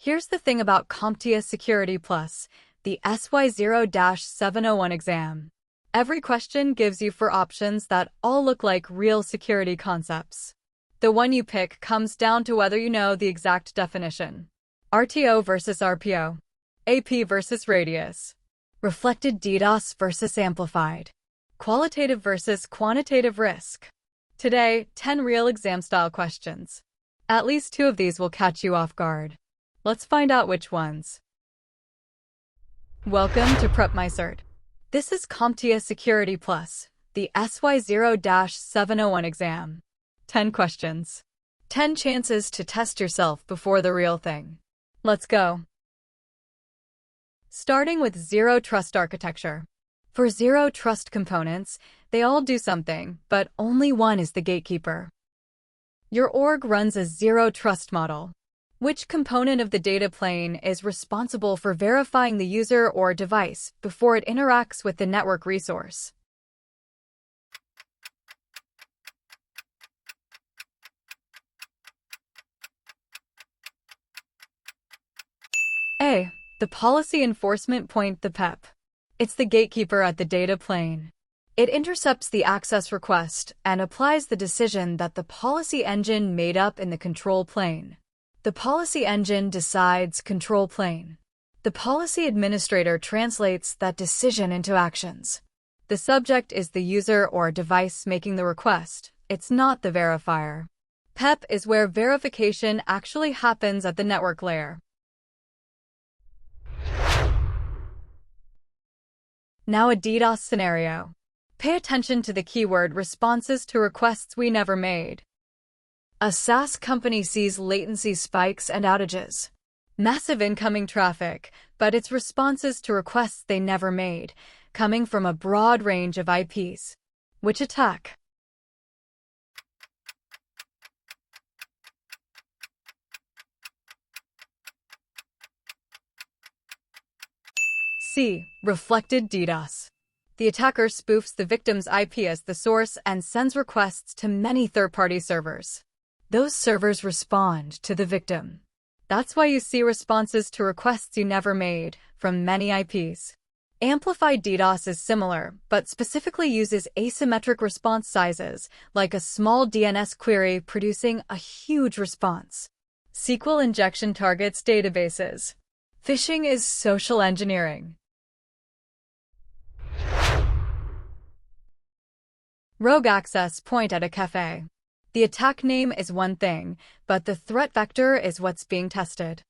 Here's the thing about CompTIA Security Plus, the SY0-701 exam. Every question gives you 4 options that all look like real security concepts. The one you pick comes down to whether you know the exact definition. RTO versus RPO. AP versus radius. Reflected DDoS versus amplified. Qualitative versus quantitative risk. Today, 10 real exam-style questions. At least 2 of these will catch you off guard. Let's find out which ones. Welcome to PrepMyCert. This is CompTIA Security Plus, the SY0-701 exam. 10 questions. 10 chances to test yourself before the real thing. Let's go. Starting with Zero Trust architecture. For Zero Trust components, they all do something, but only one is the gatekeeper. Your org runs a Zero Trust model. Which component of the data plane is responsible for verifying the user or device before it interacts with the network resource? A. The policy enforcement point, the PEP. It's the gatekeeper at the data plane. It intercepts the access request and applies the decision that the policy engine made up in the control plane. The policy engine decides control plane. The policy administrator translates that decision into actions. The subject is the user or device making the request. It's not the verifier. PEP is where verification actually happens at the network layer. Now a DDoS scenario. Pay attention to the keyword responses to requests we never made. A SaaS company sees latency spikes and outages. Massive incoming traffic, but its responses to requests they never made, coming from a broad range of IPs. Which attack? C. Reflected DDoS. The attacker spoofs the victim's IP as the source and sends requests to many third-party servers. Those servers respond to the victim. That's why you see responses to requests you never made from many IPs. Amplified DDoS is similar, but specifically uses asymmetric response sizes, like a small DNS query producing a huge response. SQL injection targets databases. Phishing is social engineering. Rogue access point at a cafe. The attack name is one thing, but the threat vector is what's being tested.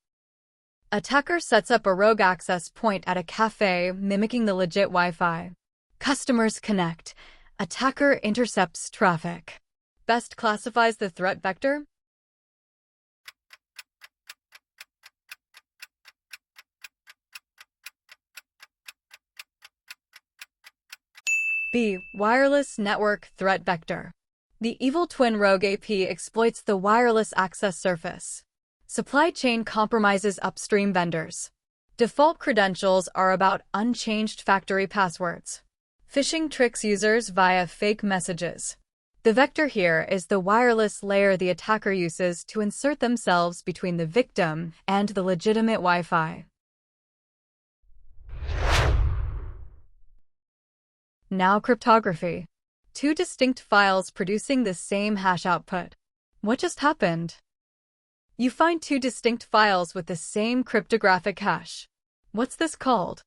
Attacker sets up a rogue access point at a cafe mimicking the legit Wi-Fi. Customers connect. Attacker intercepts traffic. Best classifies the threat vector? B. Wireless network threat vector. The evil twin rogue AP exploits the wireless access surface. Supply chain compromises upstream vendors. Default credentials are about unchanged factory passwords. Phishing tricks users via fake messages. The vector here is the wireless layer the attacker uses to insert themselves between the victim and the legitimate Wi-Fi. Now cryptography. 2 distinct files producing the same hash output. What just happened? You find 2 distinct files with the same cryptographic hash. What's this called?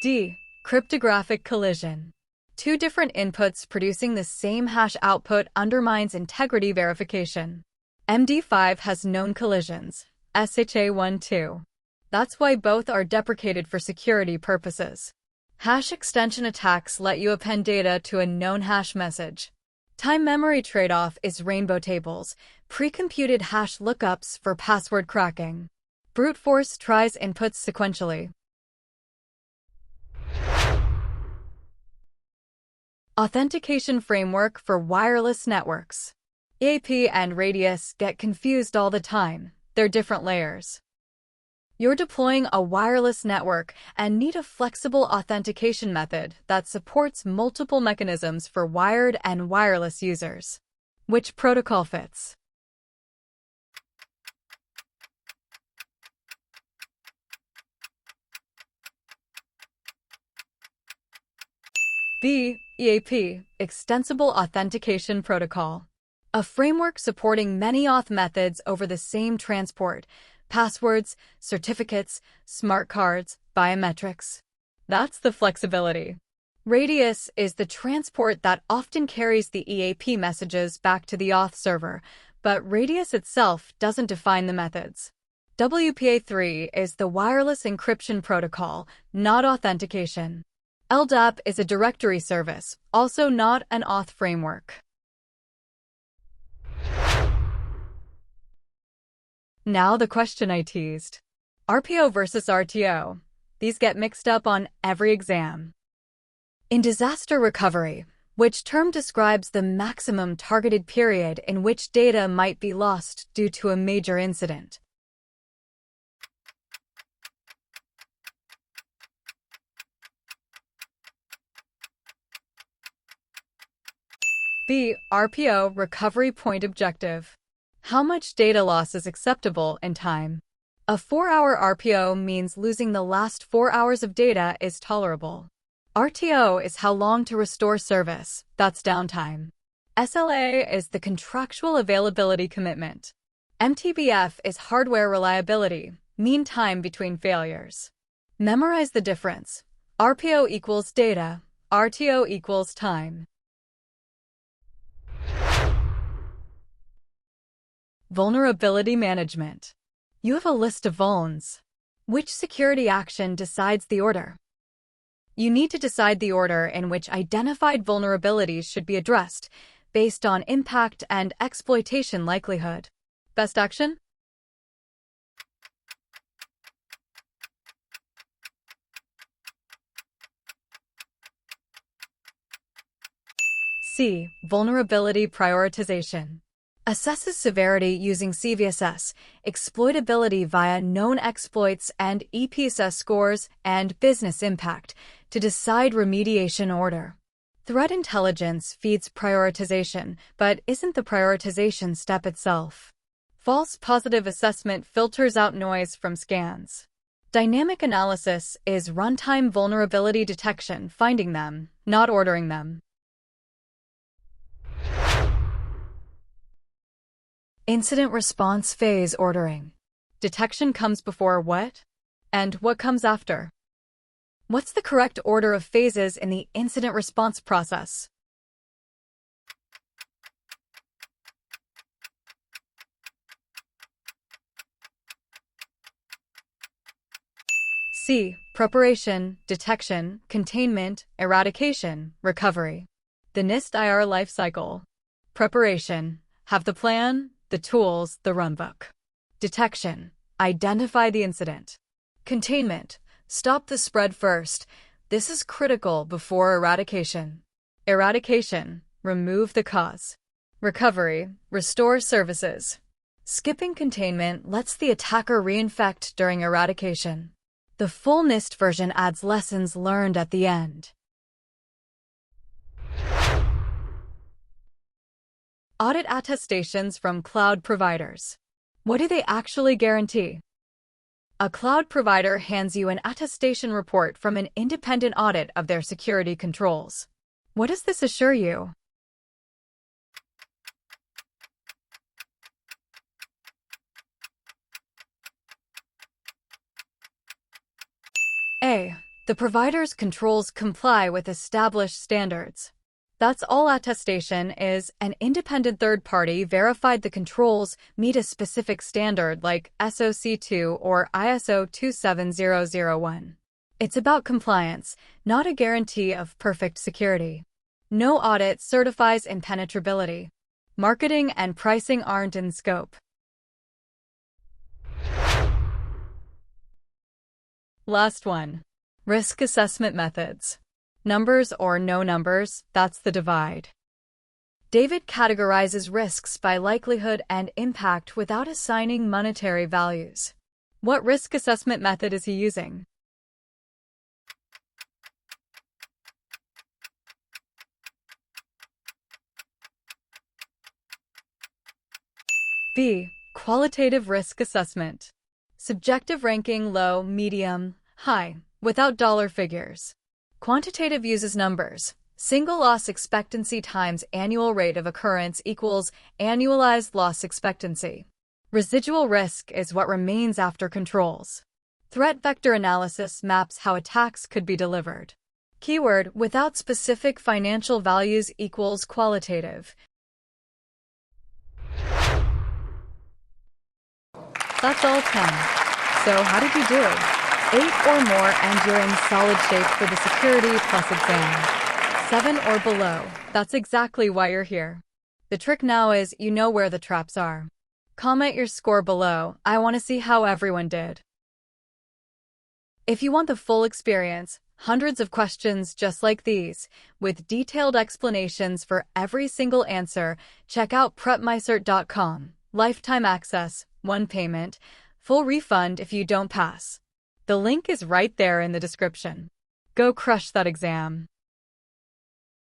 D. Cryptographic collision. 2 different inputs producing the same hash output undermines integrity verification. MD5 has known collisions, SHA-1-2. That's why both are deprecated for security purposes. Hash extension attacks let you append data to a known hash message. Time-memory trade-off is rainbow tables, pre-computed hash lookups for password cracking. Brute force tries inputs sequentially. Authentication framework for wireless networks. AP and radius get confused all the time. They're different layers. You're deploying a wireless network and need a flexible authentication method that supports multiple mechanisms for wired and wireless users. Which protocol fits? B. EAP, Extensible Authentication Protocol. A framework supporting many auth methods over the same transport, passwords, certificates, smart cards, biometrics. That's the flexibility. Radius is the transport that often carries the EAP messages back to the auth server, but Radius itself doesn't define the methods. WPA3 is the wireless encryption protocol, not authentication. LDAP is a directory service, also not an auth framework. Now the question I teased. RPO versus RTO. These get mixed up on every exam. In disaster recovery, which term describes the maximum targeted period in which data might be lost due to a major incident? B. RPO, Recovery Point Objective. How much data loss is acceptable in time? A 4-hour RPO means losing the last 4 hours of data is tolerable. RTO is how long to restore service, that's downtime. SLA is the contractual availability commitment. MTBF is hardware reliability, mean time between failures. Memorize the difference. RPO equals data, RTO equals time. Vulnerability management. You have a list of vulns. Which security action decides the order? You need to decide the order in which identified vulnerabilities should be addressed, based on impact and exploitation likelihood. Best action? C. Vulnerability prioritization. Assesses severity using CVSS, exploitability via known exploits and EPSS scores, and business impact to decide remediation order. Threat intelligence feeds prioritization, but isn't the prioritization step itself. False positive assessment filters out noise from scans. Dynamic analysis is runtime vulnerability detection, finding them, not ordering them. Incident response phase ordering. Detection comes before what? And what comes after? What's the correct order of phases in the incident response process? C. Preparation, detection, containment, eradication, recovery. The NIST IR life cycle. Preparation. Have the plan, the tools, the runbook. Detection. Identify the incident. Containment. Stop the spread first. This is critical before eradication. Eradication. Remove the cause. Recovery. Restore services. Skipping containment lets the attacker reinfect during eradication. The full NIST version adds lessons learned at the end. Audit attestations from cloud providers. What do they actually guarantee? A cloud provider hands you an attestation report from an independent audit of their security controls. What does this assure you? A. The provider's controls comply with established standards. That's all attestation is. An independent third party verified the controls meet a specific standard like SOC2 or ISO 27001. It's about compliance, not a guarantee of perfect security. No audit certifies impenetrability. Marketing and pricing aren't in scope. Last one. Risk assessment methods. Numbers or no numbers, that's the divide. David categorizes risks by likelihood and impact without assigning monetary values. What risk assessment method is he using? B. Qualitative risk assessment. Subjective ranking low, medium, high, without dollar figures. Quantitative uses numbers. Single loss expectancy times annual rate of occurrence equals annualized loss expectancy. Residual risk is what remains after controls. Threat vector analysis maps how attacks could be delivered. Keyword without specific financial values equals qualitative. That's all 10. So how did you do? 8 or more and you're in solid shape for the Security Plus exam. 7 or below, that's exactly why you're here. The trick now is you know where the traps are. Comment your score below, I want to see how everyone did. If you want the full experience, hundreds of questions just like these, with detailed explanations for every single answer, check out PrepMyCert.com. Lifetime access, 1 payment, full refund if you don't pass. The link is right there in the description. Go crush that exam.